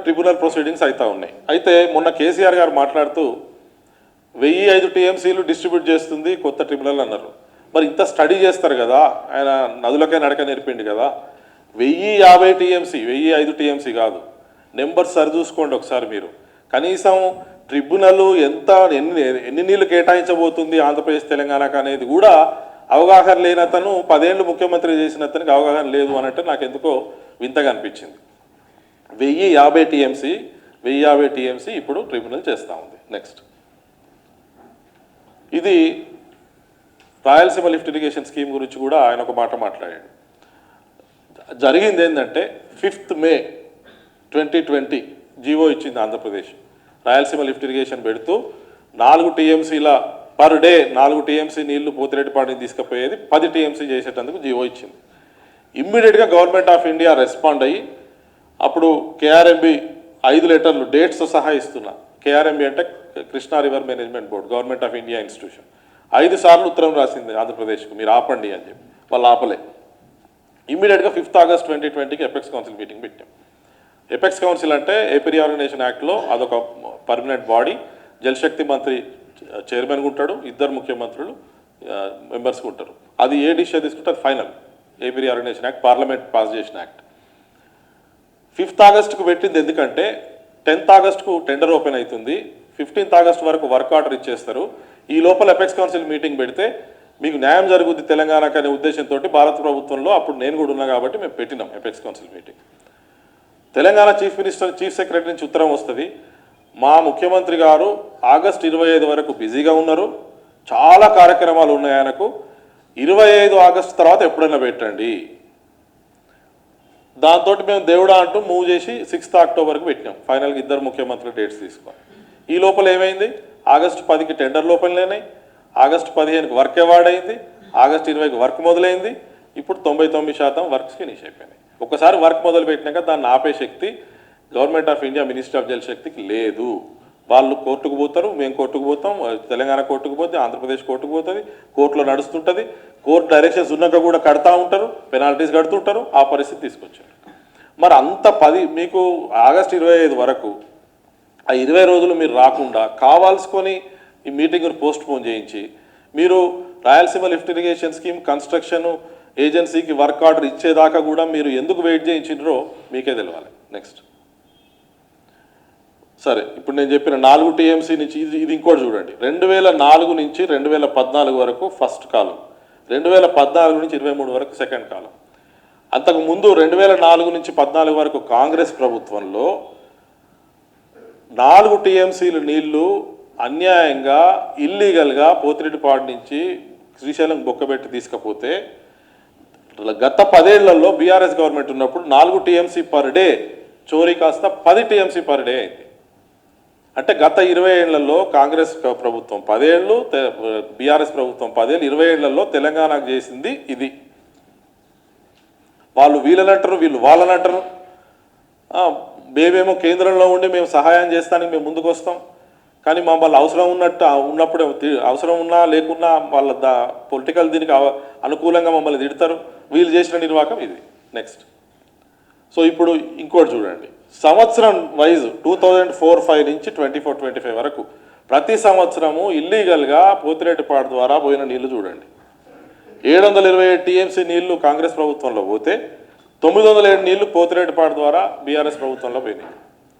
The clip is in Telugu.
ట్రిబ్యునల్ ప్రొసీడింగ్స్ అవుతా ఉన్నాయి. అయితే మొన్న కేసీఆర్ గారు మాట్లాడుతూ 1005 టీఎంసీలు డిస్ట్రిబ్యూట్ చేస్తుంది కొత్త ట్రిబ్యునల్ అన్నారు. మరి ఇంత స్టడీ చేస్తారు కదా, ఆయన నదులకే నడక నేర్పిండి కదా. 1050 టీఎంసీ 1005 టీఎంసీ కాదు. నెంబర్స్ సరి చూసుకోండి ఒకసారి మీరు. కనీసం ట్రిబ్యునల్ ఎంత ఎన్ని నీళ్లు కేటాయించబోతుంది ఆంధ్రప్రదేశ్ తెలంగాణకు అనేది కూడా అవగాహన లేనతను 10 ఏళ్ళు ముఖ్యమంత్రి చేసిన అతనికి అవగాహన లేదు అన్నట్టు నాకు ఎందుకో వింతగా అనిపించింది. 1050 టీఎంసీ ఇప్పుడు ట్రిబ్యునల్ చేస్తూ ఉంది. నెక్స్ట్, ఇది రాయలసీమ లిఫ్ట్ ఇరిగేషన్ స్కీమ్ గురించి కూడా ఆయన ఒక మాట మాట్లాడాడు. జరిగింది ఏంటంటే 5 మే 2020 జీవో ఇచ్చింది ఆంధ్రప్రదేశ్. రాయలసీమ లిఫ్ట్ ఇరిగేషన్ పెడుతూ 4 టీఎంసీల పర్ డే 4 టీఎంసీ నీళ్లు పోతిరెడ్డిపాటిని తీసుకుపోయేది 10 టీఎంసీ చేసేటందుకు జీవో ఇచ్చింది. ఇమ్మీడియట్గా గవర్నమెంట్ ఆఫ్ ఇండియా రెస్పాండ్ అయ్యి అప్పుడు కేఆర్ఎంబి 5 లెటర్లు డేట్స్ సహా ఇస్తున్నా. కేఆర్ఎంబి అంటే Krishna river management board, government of India institution. 5 సార్లు ఉత్తరం రాసింది ఆంధ్రప్రదేశ్కు, మీరు ఆపండి అని చెప్పి. వాళ్ళు ఆపలే. ఇమ్మీడియట్గా 5 ఆగస్ట్ 2020కి ఎపెక్స్ కౌన్సిల్ మీటింగ్ పెట్టాం. ఎపెక్స్ కౌన్సిల్ అంటే ఏపీ రీఆర్గనైజేషన్ యాక్ట్లో అదొక పర్మనెంట్ బాడీ. జలశక్తి మంత్రి చైర్మన్గా ఉంటాడు, 2 ముఖ్యమంత్రులు మెంబర్స్గా ఉంటారు. అది ఏ డిసిషన్ తీసుకుంటే అది final. AP reorganisation act parliament pass చేసిన యాక్ట్. 5 ఆగస్టుకు పెట్టింది ఎందుకంటే 10 ఆగస్టుకు టెండర్ ఓపెన్ అవుతుంది. 15 ఆగస్టు వరకు వర్క్ ఆర్డర్ ఇచ్చేస్తారు. ఈ లోపల ఎపెక్స్ కౌన్సిల్ మీటింగ్ పెడితే మీకు న్యాయం జరుగుద్ది తెలంగాణకు అనే ఉద్దేశంతో భారత ప్రభుత్వంలో అప్పుడు నేను కూడా ఉన్నా కాబట్టి మేము పెట్టినాం apex council meeting. Telangana chief secretary నుంచి ఉత్తరం వస్తుంది, మా ముఖ్యమంత్రి గారు ఆగస్టు 25 వరకు బిజీగా ఉన్నారు, చాలా కార్యక్రమాలు ఉన్నాయి ఆయనకు, 25 ఆగస్టు తర్వాత ఎప్పుడైనా పెట్టండి. దాంతో మేము దేవుడా అంటూ మూవ్ చేసి 6 అక్టోబర్కి పెట్టినాం. ఫైనల్గా 2 ముఖ్యమంత్రులు డేట్స్ తీసుకొని. ఈ లోపల ఏమైంది, ఆగస్టు 10కి టెండర్ లోపలనే అయినాయి, ఆగస్టు 15కి వర్క్ అవార్డ్ అయింది, ఆగస్టు 20కి వర్క్ మొదలైంది. ఇప్పుడు 99% వర్క్స్ ఫినిష్ అయిపోయినాయి. ఒకసారి వర్క్ మొదలు పెట్టినాక దాన్ని ఆపే శక్తి government of India ministry of జలశక్తికి లేదు. వాళ్ళు కోర్టుకు పోతారు, మేము కోర్టుకు పోతాం, తెలంగాణ కోర్టుకు పోతే ఆంధ్రప్రదేశ్ కోర్టుకు పోతుంది, కోర్టులో నడుస్తుంటుంది. కోర్టు డైరెక్షన్స్ ఉన్నాక కూడా కడతా ఉంటారు, పెనాల్టీస్ కడుతుంటారు. ఆ పరిస్థితి తీసుకొచ్చారు. మరి అంత మీకు ఆగస్టు 25 వరకు ఆ 20 రోజులు మీరు రాకుండా కావాల్సుకొని ఈ మీటింగ్ను పోస్ట్ పోన్ చేయించి మీరు Rayalaseema lift irrigation scheme construction ఏజెన్సీకి వర్క్ ఆర్డర్ ఇచ్చేదాకా కూడా మీరు ఎందుకు వెయిట్ చేయించారో మీకే తెలవాలి. నెక్స్ట్, సరే, ఇప్పుడు నేను చెప్పిన 4 టీఎంసీ నుంచి ఇది ఇంకోటి చూడండి. 2004 నుంచి 2014 వరకు ఫస్ట్ కాలం, 2014 నుంచి 23 వరకు సెకండ్ కాలం. అంతకుముందు 2004 నుంచి 14 వరకు కాంగ్రెస్ ప్రభుత్వంలో 4 టీఎంసీలు నీళ్లు అన్యాయంగా ఇల్లీగల్గా పోతిరెడ్డిపాడు నుంచి శ్రీశైలం బొక్కబెట్టి తీసుకపోతే గత 10 ఏళ్లలో బీఆర్ఎస్ గవర్నమెంట్ ఉన్నప్పుడు 4 టీఎంసీ పర్ డే చోరీ కాస్త 10 టీఎంసీ పర్ డే అయింది. అంటే గత 20 ఏళ్లలో కాంగ్రెస్ ప్రభుత్వం 10 ఏళ్ళు, బీఆర్ఎస్ ప్రభుత్వం 10 ఏళ్ళు, 20 ఏళ్లలో తెలంగాణకు చేసింది ఇది. వాళ్ళు వీళ్ళనంటారు, వీళ్ళు వాళ్ళనంటారు. మేమేమో కేంద్రంలో ఉండి మేము సహాయం చేస్తానికి మేము ముందుకు వస్తాం, కానీ మమ్మల్ని అవసరం ఉన్నప్పుడే అవసరం ఉన్నా లేకున్నా వాళ్ళ పొలిటికల్ దీనికి అనుకూలంగా మమ్మల్ని తిడతారు. వీళ్ళు చేసిన నిర్వాహకం ఇది. నెక్స్ట్, సో ఇప్పుడు ఇంకోటి చూడండి. సంవత్సరం వైజ్ 2004-05 నుంచి 24-25 వరకు ప్రతి సంవత్సరము ఇల్లీగల్గా పోతిరెడ్డిపాడు ద్వారా పోయిన నీళ్లు చూడండి. 727 టీఎంసీ నీళ్లు కాంగ్రెస్ ప్రభుత్వంలో పోతే 907 నీళ్లు పోతిరెడ్డిపాడు ద్వారా బీఆర్ఎస్ ప్రభుత్వంలో పోయినాయి.